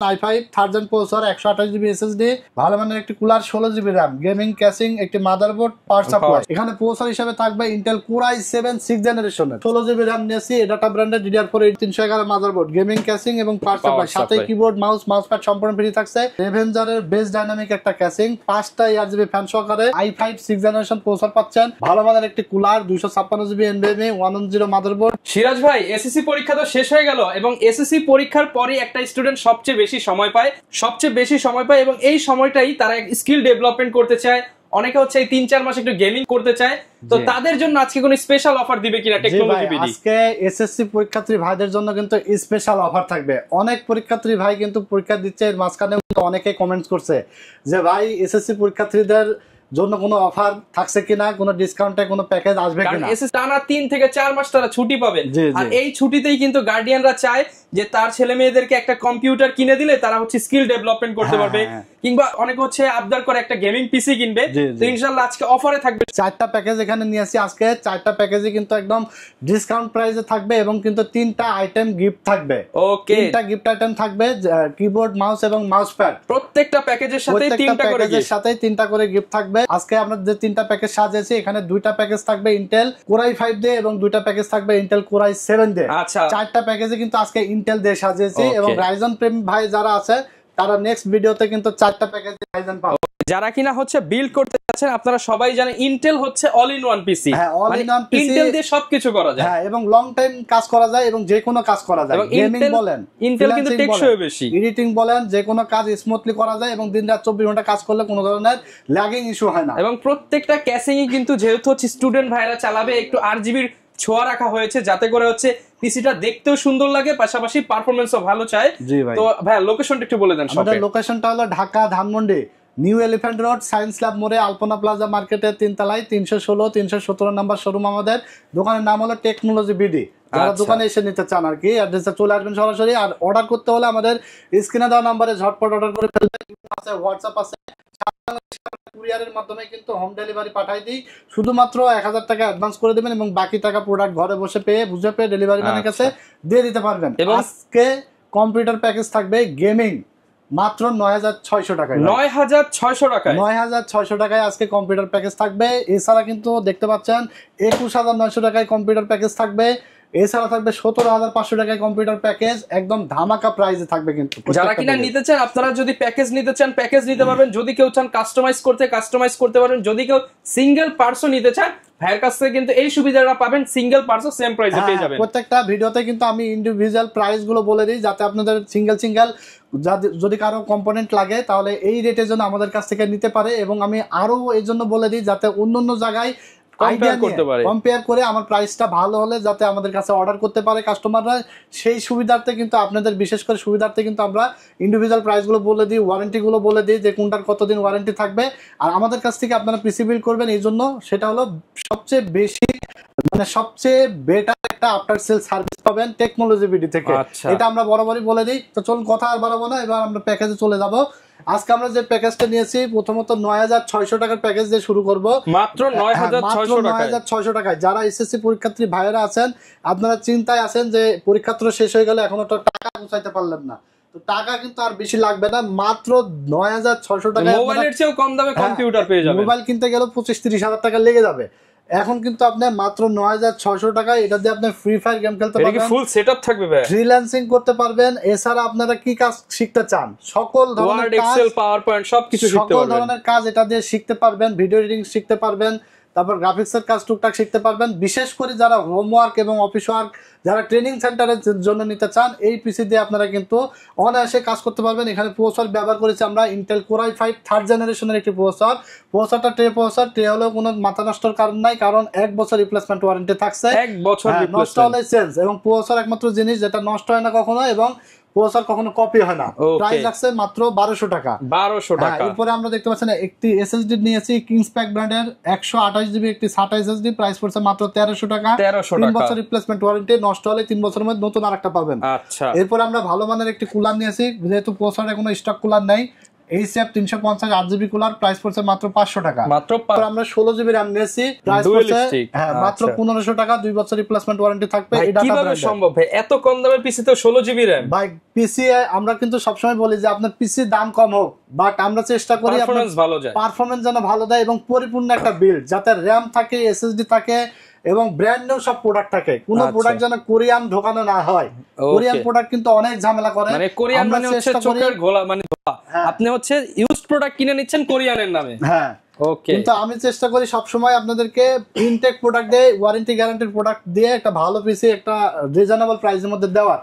i5 third gen processor 128GB SSD, ভালো মানের একটি cooler, 16GB RAM, gaming casing, একটি মাদারবোর্ড, পাওয়ার সাপ্লাই। এখানে প্রসেসর হিসেবে থাকবে ইন্টেল কোর i7 6th জেনারেশনের 16GB RAM নিয়েছি, এডাটা ব্র্যান্ডের DDR4 8311 মাদারবোর্ড, গেমিং ক্যাসিং এবং পাওয়ার সাপ্লাই, সাথে কিবোর্ড, মাউসপ্যাড সম্পূর্ণ ফ্রি থাকছে। রেভেঞ্জারের বেস ডাইনামিক একটা ক্যাসিং, 5টা ARGB ফ্যান সহকারে i5 6th জেনারেশন প্রসেসর পাচ্ছেন, ভালো মানের একটি cooler, 256GB NVMe 110 motherboard. Siraj ভাই, এসএসসি পরীক্ষা তো শেষ হয়ে গেল এবং এসএসসি পরীক্ষার পরে একটা স্টুডেন্ট সবচেয়ে বেশি সময় পায় এবং এই সময়টাই তারা স্কিল ডেভেলপমেন্ট করতে চায়। অনেকে হচ্ছে এই 3-4 মাস একটু গেমিং করতে চায়, তো তাদের জন্য আজকে কোনো স্পেশাল অফার দিবে কিনা টেকনোলজি বিডি? আজকে এসএসসি পরীক্ষার্থী ভাইদের জন্য কিন্তু স্পেশাল অফার থাকবে। অনেক পরীক্ষার্থী ভাই কিন্তু পরীক্ষা দিচ্ছে, এর মাঝখানে অনেকে কমেন্টস করছে যে ভাই এসএসসি পরীক্ষার্থীদের জন্য কোনো অফার থাকছে কিনা, কোনো ডিসকাউন্টে কোনো প্যাকেজ আসবে কিনা। টানা 3 থেকে 4 মাস তারা ছুটি পাবে, আর এই ছুটিতেই কিন্তু গার্ডিয়ানরা চায় যে তার ছেলে মেয়েদেরকে একটা কম্পিউটার কিনে দিলে তারা হচ্ছে স্কিল ডেভেলপমেন্ট করতে পারবে, কিংবা অনেক হচ্ছে আবদার করে একটা গেমিং পিসি কিনবে। তো ইনশাআল্লাহ আজকে অফারে থাকবে 4টা প্যাকেজ এখানে নিয়ে আসি। আজকে 4টা প্যাকেজই কিন্তু একদম ডিসকাউন্ট প্রাইসে থাকবে এবং কিন্তু 3টা আইটেম গিফট থাকবে। ওকে, 3টা গিফট আইটেম থাকবে, কিবোর্ড, মাউস এবং মাউসপ্যাড। প্রত্যেকটা প্যাকেজের সাথে 3টা করে গিফট থাকবে। আজকে আমরা যে 3টা প্যাকেজ সাজিয়েছি, এখানে 2টা প্যাকেজ থাকবে ইন্টেল কোর i5 দিয়ে এবং 2টা প্যাকেজ থাকবে ইন্টেল কোর i7 দিয়ে। আচ্ছা, 4টা প্যাকেজে কিন্তু আজকে ইন্টেল দিয়ে সাজিয়েছি এবং রাইজন প্রেমী ভাই যারা আছে তারা নেক্সট ভিডিওতে কিন্তু 4টা প্যাকেজ রাইজন পাবে। যারা কিনা হচ্ছে বিল্ড করতে যাচ্ছেন, আপনারা সবাই জানেন ইন্টেল হচ্ছে অল ইন ওয়ান পিসি। হ্যাঁ, all in one PC, Intel দিয়ে সবকিছু করা যায়। হ্যাঁ, এবং লং টাইম কাজ করা যায় এবং যে কোনো কাজ করা যায়। গেমিং বলেন, ইন্টেল কিন্তু টেকসই বেশি, এডিটিং বলেন, যে কোনো কাজ স্মুথলি করা যায় এবং দিনরাত 24 ঘন্টা কাজ করলে কোনো ধরনের ল্যাগিং ইস্যু হয় না। এবং প্রত্যেকটা ক্যাসিংই কিন্তু যেহেতু হচ্ছে স্টুডেন্ট ভাইরা চালাবে, একটু RGBর ছোঁয়া রাখা হয়েছে যাতে করে হচ্ছে পিসিটা দেখতেও সুন্দর লাগে, পাশাপাশি পারফরম্যান্সও ভালো চায়। তো ভাই লোকেশনটা একটু বলে দেন। আমাদের লোকেশনটা হলো Dhaka Dhanmondi new elephant road, science lab মোড়ে, আলপনা প্লাজা মার্কেটের 3 তলায় 316-317 নম্বর শোরুম। আমাদের দোকানের নাম হলো টেকনোলজি বিডি। যারা দোকানে এসে নিতে চান আর কি, অ্যাড্রেসে চলে আসবেন সরাসরি। আর অর্ডার করতে হলে আমাদের স্ক্রিনে দেওয়া নাম্বারে ঝটপট অর্ডার করে ফেলবেন। হোয়াটসঅ্যাপ আছে, কুরিয়ারের মাধ্যমে কিন্তু হোম ডেলিভারি পাঠাই দিই। শুধুমাত্র 1000 টাকা অ্যাডভান্স করে দেবেন এবং বাকি টাকা প্রোডাক্ট ঘরে বসে বুঝে পেয়ে ডেলিভারি ম্যানের কাছে দিয়ে দিতে পারবেন। আজকে কম্পিউটার প্যাকেজ থাকবে গেমিং মাত্র 9600 টাকায়। 9600 টাকায় আজকে কম্পিউটার প্যাকেজ থাকবে। এছাড়া কিন্তু দেখতে পাচ্ছেন 21900 টাকায় কম্পিউটার প্যাকেজ থাকবে। এছাড়া থাকবে 17500 টাকায় কম্পিউটার প্যাকেজ, একদম ধামাকা প্রাইসে থাকবে। কিন্তু যারা কিনা নিতে চান, আপনারা যদি প্যাকেজ নিতে চান প্যাকেজ নিতে পারবেন, যদি কেউ চান কাস্টমাইজ করতে পারবেন, যদি কেউ সিঙ্গেল পার্টসও নিতে চান ভাইয়ের কাছ থেকে কিন্তু এই সুবিধাটা পাবেন, সিঙ্গেল পার্টসও সেম প্রাইসে পেয়ে যাবেন। প্রত্যেকটা ভিডিওতে কিন্তু আমি ইন্ডিভিজুয়াল প্রাইস গুলো বলে দিই যাতে আপনাদের সিঙ্গেল যদি কারো কম্পোনেন্ট লাগে তাহলে এই রেটের জন্য আমাদের কাছ থেকে নিতে পারে। এবং আমি আরো এই জন্য বলে দিই যাতে অন্য জায়গায় কম্পেয়ার করে আমার প্রাইসটা ভালো হলে যাতে আমাদের কাছে অর্ডার করতে পারে কাস্টমাররা। সেই সুবিধার্থে কিন্তু আপনাদের বিশেষ করে সুবিধার্থে কিন্তু আমরা ইন্ডিভিজুয়াল প্রাইসগুলো বলে দিই, ওয়ারেন্টিগুলো বলে দিই যে কোনটার কতদিন ওয়ারেন্টি থাকবে। আর আমাদের কাছ থেকে আপনারা পিসি বিল্ড করবেন, এই জন্য সেটা হলো সবচেয়ে বেশি সবচেয়ে বেটার একটা আফটার সেল সার্ভিস পাবেন টেকনোলজি বিডি থেকে। এটা আমরা বরাবরই বলে দিই। তো চলুন কথা আর বাড়াবো না, এবার আমরা প্যাকেজে চলে যাব। আজকে আমরা যে প্যাকেজটা নিয়েছি প্রথমত 9600 টাকার প্যাকেজ দিয়ে শুরু করব, মাত্র 9600 টাকায়। যারা এসএসসি পরীক্ষার্থী ভাইয়েরা আছেন, আপনারা চিন্তায় আছেন যে পরীক্ষা তো শেষ হয়ে গেল এখনো তো টাকা পৌঁছাইতে পারলেন না, তো টাকা কিন্তু আর বেশি লাগবে না। মাত্র 9600 টাকায় মোবাইলের চেয়েও কম দামে কম্পিউটার পেয়ে যাবেন। মোবাইল কিনতে গেলে 25-30 হাজার টাকা লেগে যাবে, এখন কিন্তু আপনি মাত্র 9600 টাকায় এটা দিয়ে আপনি ফ্রি ফায়ার গেম খেলতে পারবেন, ফুল সেটআপ থাকবে ভাই, ফ্রিল্যান্সিং করতে পারবেন। এছাড়া আপনারা কি কাজ শিখতে চান সকল ধরনের কাজ, এক্সেল, পাওয়ারপয়েন্ট সবকিছু শিখতে পারবেন, সকল ধরনের কাজ এটা দিয়ে শিখতে পারবেন। ভিডিও এডিটিং শিখতে পারবেন, তারপর গ্রাফিক্সের কাজ টুকটাক শিখতে পারবেন। বিশেষ করে যারা হোমওয়ার্ক এবং অফিস ওয়ার্ক, যারা ট্রেনিং সেন্টারের জন্য নিতে চান, এই পিসি দিয়ে আপনারা কিন্তু অনায়াসে কাজ করতে পারবেন। এখানে প্রসেসর ব্যবহার করেছি আমরা ইন্টেল কোর i5 থার্ড জেনারেশনের একটি প্রসেসরটা ট্রে হলেও কোনো মাথা নষ্টর কারণ নাই, কারণ 1 বছর রিপ্লেসমেন্ট ওয়ারেন্টি থাকছে, 1 বছর নষ্ট হলে চেঞ্জ। এবং প্রসেসর একমাত্র জিনিস যেটা নষ্ট হয় না কখনো এবং প্রসেসর কখনো কপি হয় না। প্রাইস লাগছে মাত্র 1200 টাকা। এরপরে আমরা দেখতে পাচ্ছেন একটি এসএসডি নিয়েছি কিংসপ্যাক ব্র্যান্ডের 128GB একটি SATA এসএসডি, প্রাইস পড়ছে মাত্র 1300 টাকা। 3 বছর রিপ্লেসমেন্ট ওয়ারেন্টি, নষ্ট হলে 3 বছরের মধ্যে নতুন আরেকটা পাবেন। আচ্ছা, এরপর আমরা ভালো মানের একটি কুলার নিয়েছি, যেহেতু প্রসেসরে কোনো স্টক কুলার নাই, এইচএফ 350 8GB কুলার, প্রাইস পড়ছে মাত্র 500 টাকা। মাত্র আমরা 16GB RAM নিয়েছি, প্রাইস পড়ছে মাত্র 1500 টাকা, 2 বছর রিপ্লেসমেন্ট ওয়ারেন্টি থাকবে। এটা কিভাবে সম্ভব ভাই, এত কম দামের পিসি তো 16GB RAM? ভাই পিসি আমরা কিন্তু সবসময় বলি যে আপনার পিসি দাম কম হোক, বাট আমরা চেষ্টা করি পারফরম্যান্স ভালো যায়, পারফরম্যান্স যেন ভালো দেয় এবং পরিপূর্ণ একটা বিল্ড, যাতে RAM থাকে, SSD থাকে এবং ব্র্যান্ড নিউ সব প্রোডাক্ট থাকে। কোন প্রোডাক্ট যেন কোরিয়ান ঢোকানো না হয়। কোরিয়ান প্রোডাক্ট কিন্তু অনেক ঝামেলা করে, মানে কোরিয়ান মানে হচ্ছে চোখের গোলা, মানে আপনি হচ্ছে ইউজড প্রোডাক্ট কিনে নিচ্ছেন কোরিয়ানের নামে। হ্যাঁ ওকে, কিন্তু আমি চেষ্টা করি সব সময় আপনাদেরকে ইনটেক প্রোডাক্ট দিয়ে, ওয়ারেন্টি গ্যারান্টিড প্রোডাক্ট দিয়ে একটা ভালো পিসি একটা রিজনেবল প্রাইসের মধ্যে দেওয়ার।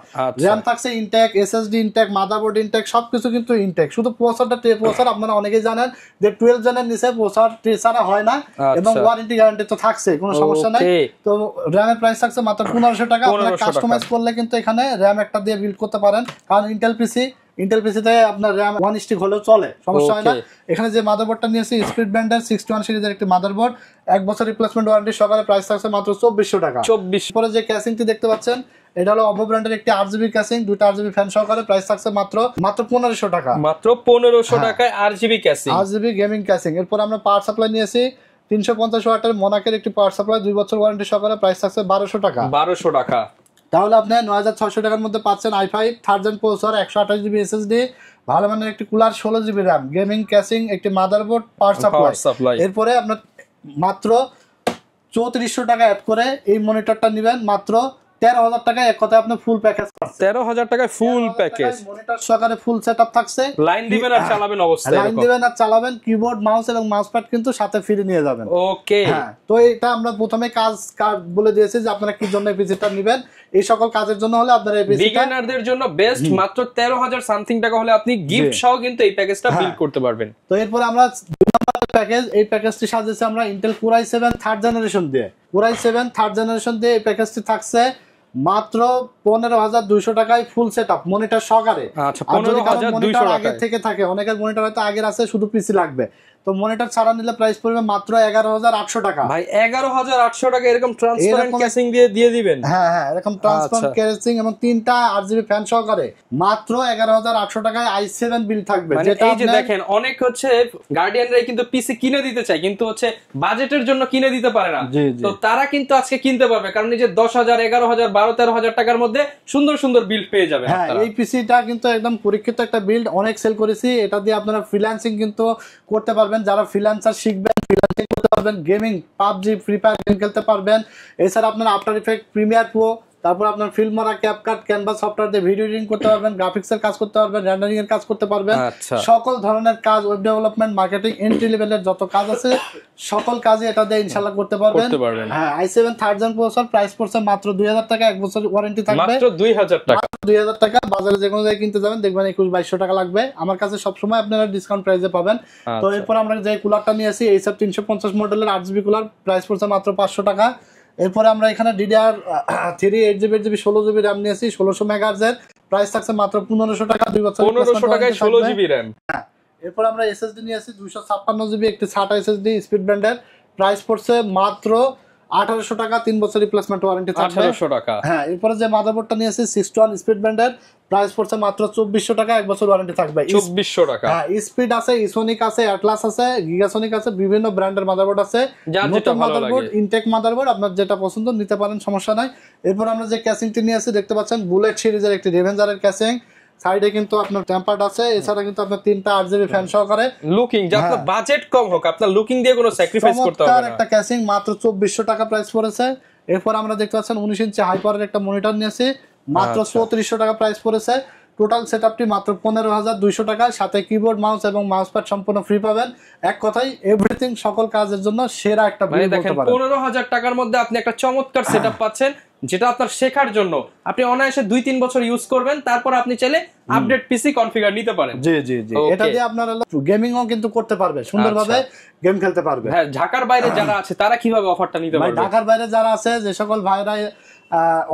RAM থাকছে intact, SSD intact, motherboard intact, সবকিছু কিন্তু ইনটেক। শুধু প্রসেসরটা প্রসেসর আপনারা অনেকেই জানেন যে 12 জনের নিচে প্রসেসর ছাড়া হয় না, এবং ওয়ারেন্টি গ্যারান্টি তো থাকছে, কোনো সমস্যা নাই। তো RAM এর প্রাইস থাকছে মাত্র 1500 টাকা। আপনারা কাস্টমাইজ করলে কিন্তু এখানে RAM একটা দিয়ে বিল্ড করতে পারেন, কারণ ইন্টেল পিসিতে আপনার RAM 1 স্টিক হলেও চলে, সমস্যা হয় না। এখানে যে মাদারবোর্ডটা নিয়েছি স্পিড ব্যান্ডের 61 সিরিজের একটি মাদারবোর্ড, 1 বছর রিপ্লেসমেন্ট ওয়ারেন্টি সকালে, প্রাইস থাকছে মাত্র 2400 টাকা। 24। পরে যে ক্যাসিংটি দেখতে পাচ্ছেন এটা হলো অভো ব্র্যান্ডের একটি 8GB ক্যাসিং, 2টা 8GB ফ্যান সহকারে, প্রাইস থাকছে মাত্র 1500 টাকা। মাত্র 1500 টাকায় 8GB casing, 8GB gaming casing. এরপর আমরা পাওয়ার সাপ্লাই নিয়েছি 350 ওয়াটের মোনাকের একটি পাওয়ার সাপ্লাই, 2 বছর ওয়ারেন্টি সহকারে, প্রাইস থাকছে 1200 টাকা। 1200 টাকা। তাহলে আপনি 9600 টাকার মধ্যে পাচ্ছেন i5 3rd gen processor, 128GB SSD, ভালো মানের একটি cooler, 16GB RAM, gaming casing, একটি মাদারবোর্ড, পাওয়ার সাপ্লাই। এরপরে আপনার মাত্র 3400 টাকা অ্যাড করে এই মনিটরটা নেবেন মাত্র 13000 টাকা। এক কথায় আপনি ফুল প্যাকেজ পাচ্ছেন। 13000 টাকায় ফুল প্যাকেজ, মনিটর সহকারে ফুল সেটআপ থাকছে, লাইন দিবেন আর চালাবেন অবস্থায়, লাইন দিবেন আর চালাবেন, কিবোর্ড মাউস এবং মাউস প্যাড কিন্তু সাথে ফ্রি নিয়ে যাবেন। ওকে, হ্যাঁ, তো এটা আমরা প্রথমে কাজ বলে দিয়েছি যে আপনারা কি জন্য এই পিসিটা নেবেন। এই সকল কাজের জন্য হলে আপনারা এই পিসিটা, বিগিনারদের জন্য বেস্ট, মাত্র 13000 সামথিং টাকা হলে আপনি গিফট সহ কিন্তু এই প্যাকেজটা বিল্ড করতে পারবেন। তো এরপর আমরা প্যাকেজ, এই প্যাকেজটি সাজিয়েছি আমরা Intel Core i7 3rd generation দিয়ে। Core i7 3rd জেনারেশন দিয়ে এই প্যাকেজটি থাকছে মাত্র 15200 টাকায় ফুল সেটআপ মনিটর সহকারে। আচ্ছা, 15200 টাকা আগে থেকে থাকে, অনেকের মনিটর হয়তো আগের আছে, শুধু পিসি লাগবে, তো মনিটর ছাড়া নিলে প্রাইস পড়বে মাত্র 11800 টাকা। ভাই 11800 টাকা এরকম ট্রান্সপারেন্ট ক্যাসিং দিয়ে দিবেন? হ্যাঁ হ্যাঁ, এরকম ট্রান্সপারেন্ট ক্যাসিং এবং 3টা 8GB ফ্যান সহকারে মাত্র 11800 টাকায় i7 বিল থাকবে। যেটা এই যে দেখেন, অনেক হচ্ছে গার্ডিয়ানরাই কিন্তু পিসি কিনে দিতে চায়, কিন্তু হচ্ছে বাজেটের জন্য কিনে দিতে পারে না, তো তারা কিন্তু আজকে কিনতে পারবে, কারণ এই যে 10000 11000 12-13000 টাকার মধ্যে সুন্দর সুন্দর বিল্ড পেয়ে যাবে। হ্যাঁ, এই পিসিটা কিন্তু একদম পরীক্ষিত একটা বিল্ড, অনেক সেল করেছি। এটা দিয়ে আপনারা ফ্রিল্যান্সিং কিন্তু করতে পারবেন, যারা ফ্রিল্যান্সার শিখবেন ফ্রিল্যান্সিং করতে পারবেন, gaming PUBG free fire game খেলতে পারবেন। এছাড়া আপনার আফটার ইফেক্ট, প্রিমিয়ার প্রো, তারপর আপনার ফিল্মরা, ক্যাপকাট, ক্যানভাস সফটওয়্যার দিয়ে ভিডিও এডিটিং করতে পারবেন, গ্রাফিক্সের কাজ করতে পারবেন, রেন্ডারিং এর কাজ করতে পারবেন। সকল ধরনের কাজ, ওয়েব ডেভেলপমেন্ট, মার্কেটিং, এন্ট্রি লেভেলের যত কাজ আছে সকল কাজই এটা দিয়ে ইনশাআল্লাহ করতে পারবেন। হ্যাঁ, i7 3rd gen processor, price পড়ছে মাত্র 2000 টাকা, 1 বছর ওয়ারেন্টি থাকবে। মাত্র 2000 টাকা, 2000 টাকা। বাজারে যে কোনো জায়গায় কিনতে যাবেন দেখবেন 21-2200 টাকা লাগবে, আমার কাছে সবসময় আপনারা ডিসকাউন্ট প্রাইসে পাবেন। তো এরপর আমরা যে কুলারটা নিয়েছি এইসব 350 মডেলের 8GB কুলার, প্রাইস পড়ছে মাত্র 500 টাকা। এরপরে আমরা এখানে DDR3 8GB 16GB RAM নিয়েছি 1600 মেগাহার্জ এর, প্রাইস থাকছে মাত্র 1500 টাকা, 2 বছর 1500 টাকায় 16GB RAM। এরপর আমরা SSD নিয়েছি 256GB একটি SATA SSD স্পিড ব্যান্ডের, প্রাইস পড়ছে মাত্র 1800 টাকা, 3 বছর রিপ্লেসমেন্ট ওয়ারেন্টি থাকবে। 1800 টাকা। হ্যাঁ, এরপরে যে মাদারবোর্ডটা নিয়েছি 61 স্পিড ব্যান্ডের, প্রাইস পড়ছে মাত্র 2400 টাকা, 1 বছর ওয়ারেন্টি থাকবে। 2400 টাকা। হ্যাঁ, স্পিড আছে, ইসোনিক আছে, অ্যাটলাস আছে, গিগাসোনিক আছে, বিভিন্ন ব্র্যান্ডের মাদারবোর্ড আছে। নতুন মাদারবোর্ড, ইনটেক মাদারবোর্ড, আপনার যেটা পছন্দ নিতে পারেন, সমস্যা নাই। এরপর আমরা যে ক্যাসিংটি নিয়েছি দেখতে পাচ্ছেন বুলেট সিরিজের একটি রেভেঞ্জারের ক্যাসিং, সাইডে কিন্তু আপনার টেম্পার্ড আছে, এছাড়া কিন্তু আপনার 3টা 8GB ফ্যান সহকারে। লুকিং, যে আপনার বাজেট কম হোক, আপনার লুকিং দিয়ে কোনো স্যাক্রিফাইস করতে হবে না। একটা ক্যাসিং মাত্র 2400 টাকা প্রাইস পড়েছে। এরপর আমরা দেখতে পাচ্ছেন 19 ইঞ্চি হাই পাওয়ারের একটা মনিটর নিয়েছি, মাত্র 3400 টাকা প্রাইস পড়েছে। টোটাল সেটআপটি মাত্র 15200 টাকা, সাথে কিবোর্ড, মাউস এবং মাউস প্যাড সম্পূর্ণ ফ্রি পাবেন। এক কথায় এভরিথিং, সকল কাজের জন্য সেরা একটা বিল করতে পারেন। 15000 টাকার মধ্যে আপনি একটা চমৎকার সেটআপ পাচ্ছেন, যেটা আপনার শেখার জন্য আপনি অনায়াসে 2-3 বছর ইউজ করবেন, তারপর আপনি চাইলে আপডেট পিসি কনফিগার নিতে পারেন। জি জি জি, এটা দিয়ে আপনারা গেমিংও কিন্তু করতে পারবে, সুন্দরভাবে গেম খেলতে পারবে। হ্যাঁ, ঢাকার বাইরে যারা আছে তারা কিভাবে অফারটা নিতে পারবে? ঢাকার বাইরে যারা আছে, যে সকল ভাইরা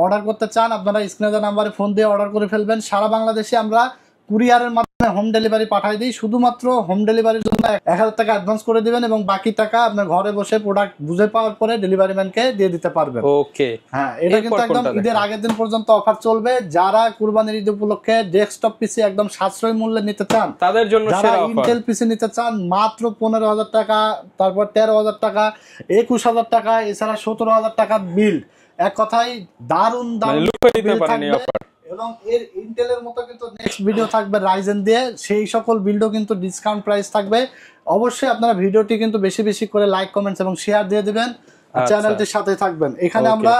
অর্ডার করতে চান, আপনারা স্ক্রিনে দেওয়া নম্বরে ফোন দিয়ে অর্ডার করে ফেলবেন। সারা বাংলাদেশে আমরা কুরিয়ারের মাধ্যমে হোম ডেলিভারি পাঠিয়ে দিই। শুধুমাত্র হোম ডেলিভারির জন্য 1000 টাকা অ্যাডভান্স করে দিবেন এবং বাকি টাকা আপনার ঘরে বসে প্রোডাক্ট বুঝে পাওয়ার পরে ডেলিভারি ম্যানকে দিয়ে দিতে পারবেন। ওকে, হ্যাঁ, এটা কিন্তু একদম ঈদের আগের দিন পর্যন্ত অফার চলবে। যারা কুরবানির ঈদ উপলক্ষে ডেস্কটপ পিসি একদম সাশ্রয়ী মূল্যে নিতে চান, তাদের জন্য যারা ইন্টেল পিসি নিতে চান মাত্র 15,000 টাকা, তারপর 13,000 টাকা, 21,000 টাকা, এছাড়া 17,000 টাকার বিল। এক কথায় দারুণ দারুণ এবং এর ইন্টেলের মতো কিন্তু নেক্সট ভিডিও থাকবে রাইজেন দিয়ে, সেই সকল বিল্ডও কিন্তু ডিসকাউন্ট প্রাইস থাকবে। অবশ্যই আপনারা ভিডিওটি কিন্তু বেশি বেশি করে লাইক, কমেন্টস এবং শেয়ার দিয়ে দিবেন, চ্যানেলটির সাথে থাকবেন। এখানে আমরা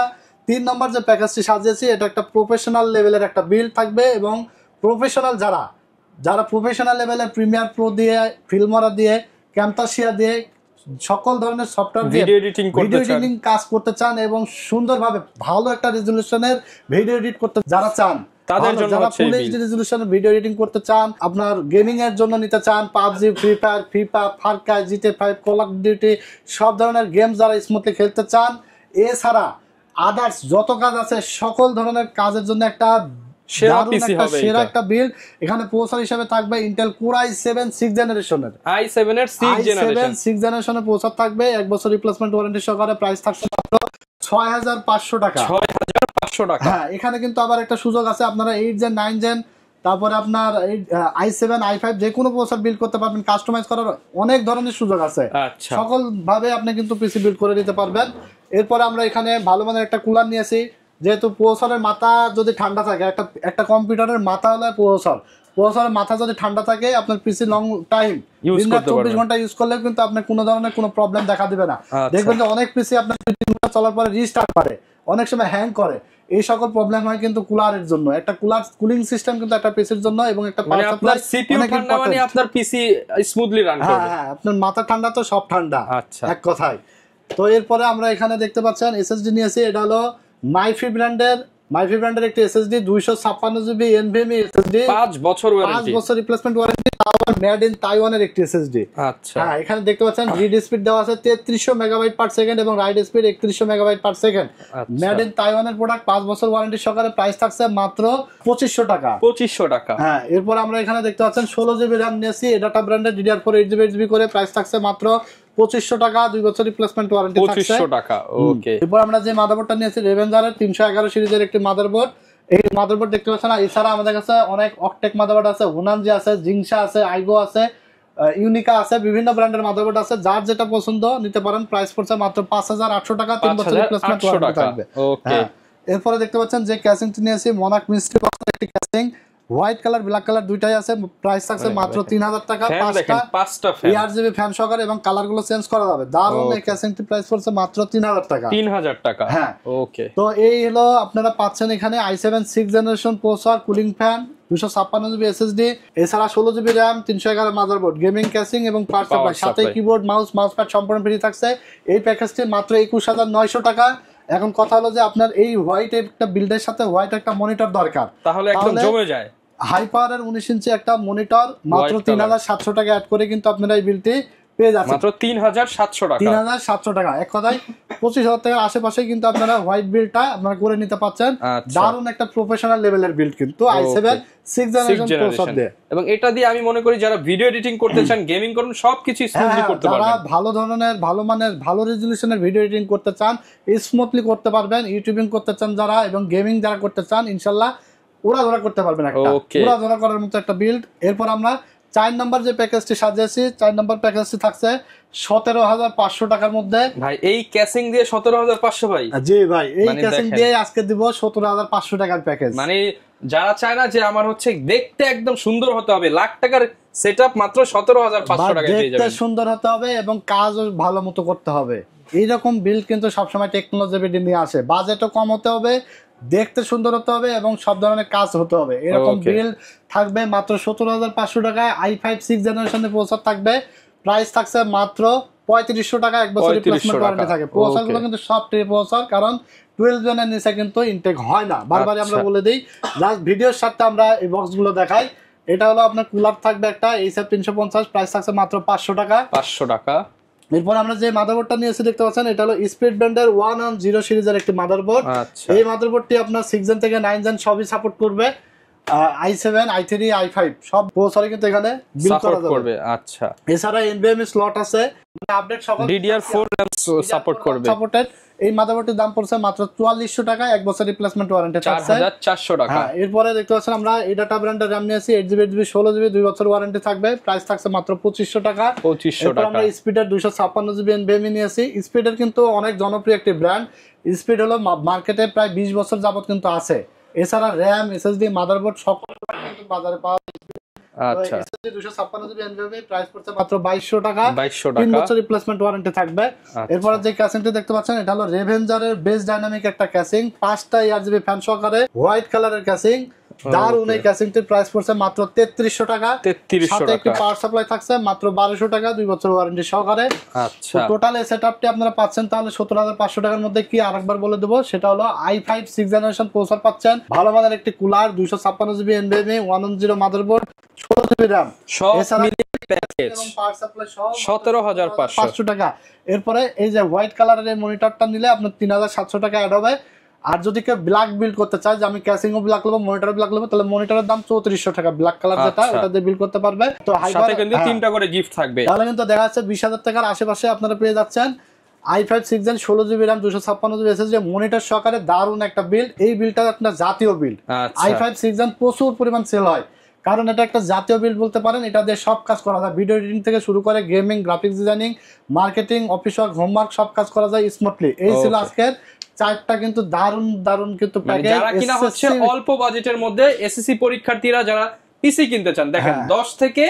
3 নম্বর যে প্যাকেজটি সাজিয়েছি এটা একটা প্রফেশনাল লেভেলের একটা বিল্ড থাকবে এবং প্রফেশনাল যারা প্রফেশনাল লেভেলের প্রিমিয়ার প্রো দিয়ে, ফিল্মরা দিয়ে, ক্যামতাসিয়া দিয়ে সকল ধরনের সফটওয়্যার দিয়ে ভিডিও এডিটিং কাজ করতে চান এবং সুন্দরভাবে ভালো একটা রেজোলিউশনের ভিডিও এডিট করতে যারা চান, তাদের জন্য হচ্ছে ফুল এইচডি রেজোলিউশনের ভিডিও এডিটিং করতে চান, আপনার গেমিং এর জন্য নিতে চান, PUBG, free fire, FIFA, Far Cry, GTA 5, call of duty সব ধরনের গেম যারা স্মুথলি খেলতে চান, এছাড়া আদার্স যত কাজ আছে সকল ধরনের কাজের জন্য একটা সেরা পিসি হবে, সেরা একটা বিল্ড। এখানে প্রসেসর হিসেবে থাকবে Intel Core i7 6th জেনারেশনের, i7 এর 6th জেনারেশনের প্রসেসর থাকবে, 1 বছর রিপ্লেসমেন্ট ওয়ারেন্টি সহকারে। প্রাইস থাকবে মাত্র 6,500 টাকা। 6,500 টাকা। হ্যাঁ, এখানে কিন্তু আবার একটা সুযোগ আছে, আপনারা 8 জেন, 9 জেন, তারপরে আপনার i7, i5 যে কোনো প্রসেসর বিল্ড করতে পারবেন। কাস্টমাইজ করার অনেক ধরনের সুযোগ আছে, সকল ভাবে আপনি কিন্তু পিসি বিল্ড করে নিতে পারবেন। এরপরে আমরা এখানে ভালো মানের একটা কুলার নিয়েছি, যেহেতু প্রসেসরের মাথা যদি ঠান্ডা থাকে, একটা কম্পিউটারের মাথা হলো প্রসেসরের মাথা যদি ঠান্ডা থাকে, আপনার পিসি লং টাইম 24 ঘন্টা ইউজ করলে কিন্তু আপনার কোনো ধরনের কোনো প্রবলেম দেখা দিবে না। দেখবেন যে অনেক পিসি আপনার 2-3 ঘন্টা চলার পরে রিস্টার্ট করে, অনেক সময় হ্যাং করে। এই সকল প্রবলেম হয় কিন্তু কুলারের জন্য। একটা কুলিং সিস্টেম কিন্তু একটা পিসির জন্য এবং একটা পাওয়ার সাপ্লাই, সিপিইউ ঠান্ডা মানে আপনার পিসি স্মুথলি রান করবে। হ্যাঁ, আপনার মাথা ঠান্ডা তো সব ঠান্ডা, এক কথায়। তো এরপরে আমরা এখানে দেখতে পাচ্ছেন এসএসডি নিয়েছি, এটা হলো মাইফি ব্র্যান্ডের একটি এসএসডি 256 জিবি এনভিএমই এসএসডি, 5 বছর রিপ্লেসমেন্ট ওয়ারেন্টি, তারপর মেড ইন তাইওয়ানের একটি এসএসডি। আচ্ছা, হ্যাঁ, এখানে দেখতে পাচ্ছেন রিড স্পিড দেওয়া আছে 3300 মেগাবাইট পার সেকেন্ড এবং right speed 3100 megabyte per second. Made in তাইওয়ানের প্রোডাক্ট, 5 বছর ওয়ারেন্টি সহকারে। প্রাইস থাকছে মাত্র 2500 টাকা। 2500 টাকা। হ্যাঁ, এরপর আমরা এখানে দেখতে পাচ্ছেন 16 জিবি RAM নিয়েছি, এডাটা ব্র্যান্ডের DDR4 8GB করে। প্রাইস থাকছে মাত্র 2500 টাকা, 2 বছর রিপ্লেসমেন্ট ওয়ারেন্টি থাকছে 2500 টাকা। ওকে, এরপর আমরা যে মাদারবোর্ডটা নিয়েছি রেভেঞ্জারের 311 সিরিজের একটি মাদারবোর্ড। এই মাদারবোর্ড দেখতে পাচ্ছেন না, এছাড়া আমাদের কাছে অনেক অকটেক মাদারবোর্ড আছে, হুনানজি আছে, জিংসা আছে, আইগো আছে, ইউনিকা আছে, বিভিন্ন ব্র্যান্ডের মাদারবোর্ড আছে। যার যেটা পছন্দ নিতে পারেন। প্রাইস পড়ছে মাত্র 5,800 টাকা, 3 বছর রিপ্লেসমেন্ট ওয়ারেন্টি থাকবে। ওকে, এরপরে দেখতে পাচ্ছেন যে ক্যাসিংটি নিয়েছি মনাক মিস্ট্রি বক্সের একটি casing, white colour, black colour দুইটাই আছে। প্রাইস থাকছে মাত্র 3,000 টাকা, 5টা ARGB ফ্যান সহকারে এবং কালার গুলো চেঞ্জ করা যাবে। দারুণ এই ক্যাসিংটি প্রাইস পড়ছে মাত্র 3,000 টাকা। 3,000 টাকা। হ্যাঁ, ওকে। তো এই হলো আপনারা পাচ্ছেন এখানে i7 6th generation processor, cooling fan, 256 GB SSD, এছাড়া 16 GB RAM, 311 motherboard, gaming casing এবং পাওয়ার সাপ্লাই, সাথে কিবোর্ড, মাউস প্যাড সম্পূর্ণ ফ্রি থাকছে। এই প্যাকেজটি মাত্র 21,900 টাকা। এখন কথা হলো যে আপনার এই হোয়াইট একটা বিল্ডের সাথে হোয়াইট একটা মনিটর দরকার, তাহলে একদম জমে যায়। হাই পাওয়ারের 19 ইঞ্চি একটা মনিটর মাত্র 3,700 টাকা অ্যাড করে কিন্তু আপনারা এই বিলটি পেয়ে যাচ্ছেন মাত্র 3,700 টাকা। 3,700 টাকা, এক কথায় 25,000 টাকার আশেপাশে কিন্তু আপনারা হোয়াইট বিলটা আপনারা করে নিতে পাচ্ছেন। দারুণ একটা প্রফেশনাল লেভেলের বিল কিন্তু i7 6th জেনারেশন প্রসেসর দিয়ে। এবং এটা দিয়ে আমি মনে করি যারা ভিডিও এডিটিং করতে চান, গেমিং করুন, সবকিছু স্মুথলি করতে পারবেন। যারা ভালো ধরনের, ভালো মানের, ভালো রেজোলিউশনের ভিডিও এডিটিং করতে চান, স্মুথলি করতে পারবেন। ইউটিউবিং করতে চান যারা এবং গেমিং যারা করতে চান, ইনশাআল্লাহ উড়াধরা করতে পারবেন, একটা উড়াধরা করার মতো একটা বিল্ড। এরপর আমরা 4 নম্বর যে প্যাকেজটি সাজিয়েছি, 4 নম্বর প্যাকেজটি থাকছে 17,500 টাকার মধ্যে। ভাই এই ক্যাসিং দিয়ে 17,500 ভাই? জি ভাই, এই ক্যাসিং দিয়ে আজকে দিব 17,500 টাকার প্যাকেজ। মানে যারা চায় না যে আমার হচ্ছে দেখতে একদম সুন্দর হতে হবে, লাখ টাকার সেটআপ মাত্র 17,500 টাকায় পেয়ে যাবেন। দেখতে সুন্দর হতে হবে এবং কাজও ভালো মতো করতে হবে। এইরকম বিল্ড কিন্তু সবসময় টেকনোলজি বিল্ড নিয়ে আসে। বাজেটও কম হতে হবে, দেখতে সুন্দর হতে হবে এবং সব ধরনের কাজ হতে হবে। এরকম বিল্ড থাকবে মাত্র 17,500 টাকায়। i5 6th জেনারেশনের প্রসেসর থাকবে। প্রাইস থাকছে মাত্র 3,500 টাকা, 1 বছর রিপ্লেসমেন্ট ওয়ারেন্টি থাকে। প্রসেসর গুলো কিন্তু সব ট্রে প্রসেসর, কারণ 12 জনের নিচে কিন্তু ইনটেক হয় না। বারবার আমরা বলে দিই, জাস্ট ভিডিওর সাথে আমরা এই বক্স গুলো দেখাই। এটা হলো আপনার কুলার থাকবে একটা Acer 350, প্রাইস থাকছে মাত্র 500 টাকা। 500 টাকা। এরপর আমরা যে মাদারবোর্ডটা নিয়েছি দেখতে পাচ্ছেন, এটা হলো স্পিড ব্র্যান্ডের 110 সিরিজের একটি মাদারবোর্ড। এই মাদারবোর্ডটি আপনার 6 জেন থেকে 9 জেন সবই সাপোর্ট করবে। i7 i3 i5 সব প্রসেসর কিন্তু এখানে বিল করা সাপোর্ট করবে। আচ্ছা, এছাড়া NVMe স্লট আছে, মানে আপডেট সকল DDR4 সাপোর্ট করবে। সাপোর্টেড। এই মাদারবোর্ডের দাম পড়ছে মাত্র 4400 টাকা, 1 বছর রিপ্লেসমেন্ট ওয়ারেন্টি থাকছে 4400 টাকা। হ্যাঁ, এরপরে দেখতে পাচ্ছেন আমরা এই ডাটা ব্র্যান্ডের RAM নিয়েছি 8GB 8GB 16GB 2 বছর ওয়ারেন্টি থাকবে, প্রাইস থাকছে মাত্র 2500 টাকা। 2500 এরপর টাকা। আমরা স্পিডের 256GB NVMe নিয়েছি। স্পিডের কিন্তু অনেক জনপ্রিয় একটি ব্র্যান্ড। স্পিড হলো মার্কেটে প্রায় 20 বছর যাবত কিন্তু আছে। এছাড়া RAM SSD মাদারবোর্ড সকল কিন্তু বাজারে পাওয়া যায়। আচ্ছা, SSD 256GB NVMe প্রাইস পড়ছে মাত্র 2200 টাকা, 2200 3 টাকা। বছর রিপ্লেসমেন্ট ওয়ারেন্টি থাকবে। আচ্ছা। এরপর যে ক্যাসিংটি দেখতে পাচ্ছেন এটা হলো রেভেঞ্জারের বেস ডাইনামিক একটা ক্যাসিং, 5টা ARGB ফ্যান সহকারে হোয়াইট কালারের ক্যাসিং। দারুন এই ক্যাসিংটির প্রাইস পড়ছে মাত্র 3300 টাকা। 3300 সাথে একটি টাকা। পাওয়ার সাপ্লাই থাকছে মাত্র 1200 টাকা, 2 বছর ওয়ারেন্টি সহকারে। আচ্ছা, টোটাল এই সেটআপটি আপনারা পাচ্ছেন তাহলে 17500 টাকার মধ্যে। কি আরেকবার বলে দেবো, সেটা হলো i5 6th জেনারেশন প্রসেসর পাচ্ছেন, ভালো মানের একটি cooler, 256GB NVMe 110 motherboard, 16GB RAM, সব এছাড়া মিলিয়ে প্যাকেজ এবং পাওয়ার সাপ্লাই সহ 17500 টাকা। এরপরে এই যে হোয়াইট কালারের এই মনিটরটা নিলে আপনার 3700 টাকা অ্যাড হবে। আর যদি কেউ ব্ল্যাক বিল্ড করতে চায় যে আমি ক্যাসিংও ব্ল্যাক নেবো মনিটরও ব্ল্যাক নেবো, তাহলে মনিটরের দাম 3400 টাকা, ব্ল্যাক কালার যেটা আচ্ছা। ওটা দিয়ে বিল্ড করতে পারবে। তো সাথে কিন্তু 3টা করে গিফট থাকবে। তাহলে কিন্তু দেখা যাচ্ছে 20000 টাকার আশেপাশে আপনারা পেয়ে যাচ্ছেন i5 6th Gen 16GB RAM 256GB SSD monitor সহকারে দারুণ একটা বিল্ড। এই বিল্ডটা একটা জাতীয় বিল্ড। আচ্ছা। i5 6th Gen প্রচুর পরিমাণ সেল হয়, কারণ এটা একটা জাতীয় বিল্ড বলতে পারেন। এটা দিয়ে সব কাজ করা যায়, ভিডিও এডিটিং থেকে শুরু করে gaming, graphics designing, marketing, office work, homework সব কাজ করা যায় স্মার্টলি। এই ছিল Okay. আজকের চারটা কিন্তু দারুণ কিন্তু মানে প্যাকেজ। যারা কিনা হচ্ছে অল্প বাজেটের মধ্যে এসএসসি পরীক্ষার্থীরা যারা পিসি কিনতে চান, দেখেন হ্যাঁ। 10 থেকে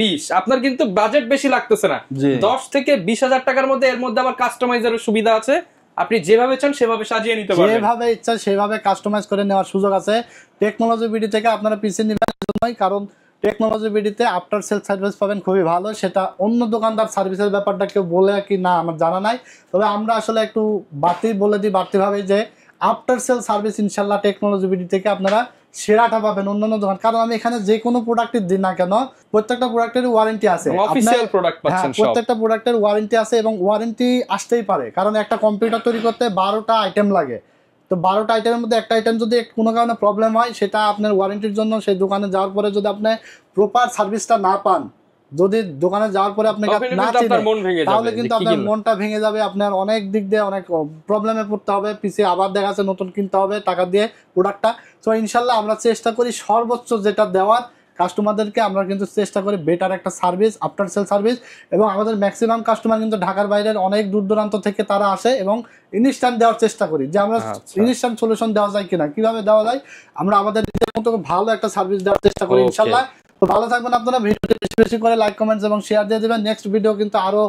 20 আপনার কিন্তু বাজেট বেশি লাগতেছে না। জি। 10 থেকে 20000 টাকার মধ্যে এর মধ্যে আবার কাস্টমাইজারের সুবিধা আছে, আপনি যেভাবে চান সেভাবে সাজিয়ে নিতে পারবেন। যেভাবে ইচ্ছা সেভাবে কাস্টমাইজ করে নেওয়ার সুযোগ আছে। টেকনোলজি বিডি থেকে আপনারা পিসি নেবেন জন্যই, কারণ টেকনোলজি বিডিতে আফটার সেল সার্ভিস পাবেন খুবই ভালো। সেটা অন্য দোকানদার সার্ভিসের ব্যাপারটা কেউ বলে কি না আমার জানা নাই, তবে আমরা আসলে একটু বলে দিই বাড়তিভাবে যে আফটার সেল সার্ভিস ইনশাল্লাহ টেকনোলজি বিডি থেকে আপনারা সেরাটা পাবেন অন্যান্য দোকান। কারণ আমি এখানে যে কোনো প্রোডাক্টের দিন না কেন প্রত্যেকটা প্রোডাক্টের ওয়ারেন্টি আছে, অফিসিয়াল প্রোডাক্ট পাচ্ছেন সব। প্রত্যেকটা প্রোডাক্টের ওয়ারেন্টি আছে এবং ওয়ারেন্টি আসতেই পারে, কারণ একটা কম্পিউটার তৈরি করতে 12টা আইটেম লাগে। তো 12টা আইটেমের মধ্যে একটা আইটেম যদি কোনো কারণে প্রবলেম হয়, সেটা আপনার ওয়ারেন্টির জন্য সেই দোকানে যাওয়ার পরে যদি আপনি প্রপার সার্ভিসটা না পান, যদি দোকানে যাওয়ার পরে আপনাকে না চিনে, তাহলে কিন্তু আপনার মনটা ভেঙে যাবে। আপনার অনেক দিক দিয়ে অনেক প্রবলেমে পড়তে হবে, পিছে আবার দেখা যাচ্ছে নতুন কিনতে হবে টাকা দিয়ে প্রোডাক্টটা। তো ইনশাল্লাহ আমরা চেষ্টা করি সর্বোচ্চ যেটা দেওয়ার কাস্টমারদেরকে, আমরা কিন্তু চেষ্টা করি বেটার একটা সার্ভিস, আফটার সেল সার্ভিস। এবং আমাদের ম্যাক্সিমাম কাস্টমার কিন্তু ঢাকার বাইরের অনেক দূর দূরান্ত থেকে তারা আসে এবং ইনস্ট্যান্ট দেওয়ার চেষ্টা করি যে আমরা ইনস্ট্যান্ট সলিউশন দেওয়া যায় কিনা, কিভাবে দেওয়া যায়, আমরা আমাদের নিজের মতো ভালো একটা সার্ভিস দেওয়ার চেষ্টা করি ইনশাল্লাহ। তো ভালো থাকবেন আপনারা, ভিডিওটি বেশি বেশি করে লাইক, কমেন্টস এবং শেয়ার দিয়ে দেবেন। নেক্সট ভিডিও কিন্তু আরো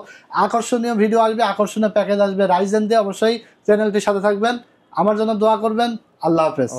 আকর্ষণীয় ভিডিও আসবে, আকর্ষণীয় প্যাকেজ আসবে রাইজেন দিয়ে। অবশ্যই চ্যানেলটির সাথে থাকবেন, আমার জন্য দোয়া করবেন। আল্লাহ হাফেজ।